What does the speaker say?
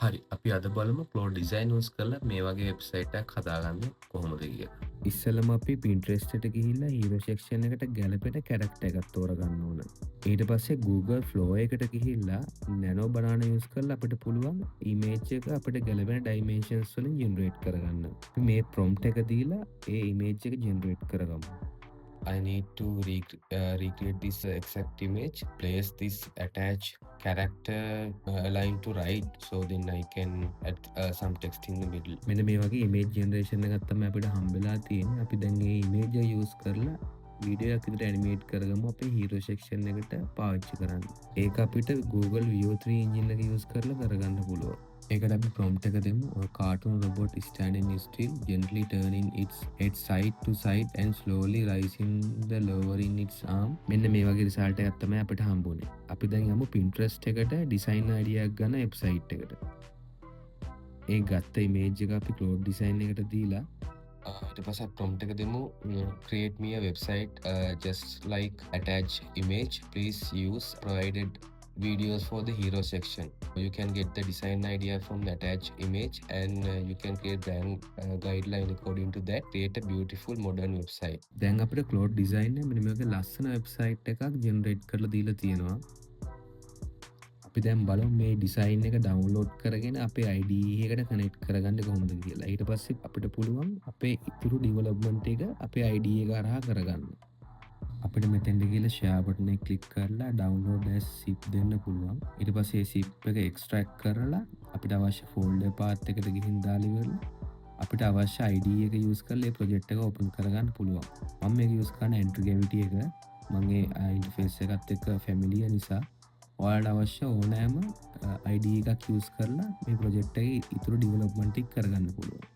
හරි අපි අද බලමු ක්ලෝඩ් ඩිසයින් යූස් කරලා මේ වගේ වෙබ්සයිට් එකක් හදාගන්නේ කොහොමද කියලා. ඉස්සලම අපි පින්ට්‍රෙස්ට් එකට ගිහිල්ලා හීරෝ සෙක්ෂන් එකට ගැලපෙන කැරක්ටර් එකක් තෝරගන්න ඕන. ඊට පස්සේ Google Flow එකට ගිහිල්ලා නැනෝ බනානා යූස් කරලා අපිට පුළුවන් ඉමේජ් එක අපිට ගැලපෙන ඩයිමෙන්ෂන්ස් වලින් ජෙනරේට් කරගන්න. අපි මේ ප්‍රොම්ප්ට් එක දීලා ඒ ඉමේජ් එක ජෙනරේට් කරගමු. I need to recreate this exact image, place this attach character align to right, so then I can add some text in the middle. මෙන්න මේ වගේ ඉමේජ් ජෙනරේෂන් එකක් තමයි අපිට හම්බෙලා තියෙන්නේ. අපි දැන් මේ ඉමේජ් එක යූස් කරලා වීඩියෝ එකක් විදිහට ඇනිමේට් කරගමු අපේ හීරෝ සෙක්ෂන් එකට පාවිච්චි කරන්න. ඒක අපිට Google Veo 3 engine එක යූස් කරලා කරගන්න පුළුවන්. ඒකට අපි prompt එක දෙමු. Cartoon robot standing still, gently turning its head side to side and slowly raising the lowering its arm. මෙන්න මේ වගේ රිසල්ට් එකක් තමයි අපිට හම්බුනේ. අපි දැන් යමු Pinterest එකට ඩිසයින් අයිඩියා එකක් ගන්න වෙබ්සයිට් එකට. ඒ ගත්ත ඉමේජ් එක අපි ක්ලෝඩ් ඩිසයින් එකට දීලා ඊට පස්සේ prompt එක දෙමු, create me a website just like attach image, please use provided videos for the hero section. You can get the design idea from the attached image and you can create brand guideline according to that. Create a beautiful modern website. දැන් අපිට Claude design එක මෙන්න මේක ලස්සන website එකක් generate කරලා දීලා තියෙනවා. අපි දැන් බලමු මේ ඩිසයින් එක ඩවුන්ලෝඩ් කරගෙන අපේ IDE එකට කනෙක්ට් කරගන්න කොහොමද කියලා. ඊට පස්සේ අපිට පුළුවන් අපේ ඉතුරු ඩෙවලොප්මන්ට් එක අපේ IDE එක හරහා කරගන්න. අපිට මෙතෙන්ට ගිහලා share button එක ක්ලික් කරලා download as zip දෙන්න පුළුවන්. ඊට පස්සේ ඒ zip එක extract කරලා අපිට අවශ්‍ය folder path එකට ගිහින් දාලා ඉවරලා අපිට අවශ්‍ය IDE එක use කරලා ඒ project එක open කරගන්න පුළුවන්. මම මේක use කරන Entry Gravity එක. මම ඒ interface එකත් එක්ක familiar නිසා ඔයාලට අවශ්‍ය ඕනෑම IDE එකක් use කරලා මේ project එකේ ඉතුරු development එක කරගන්න පුළුවන්.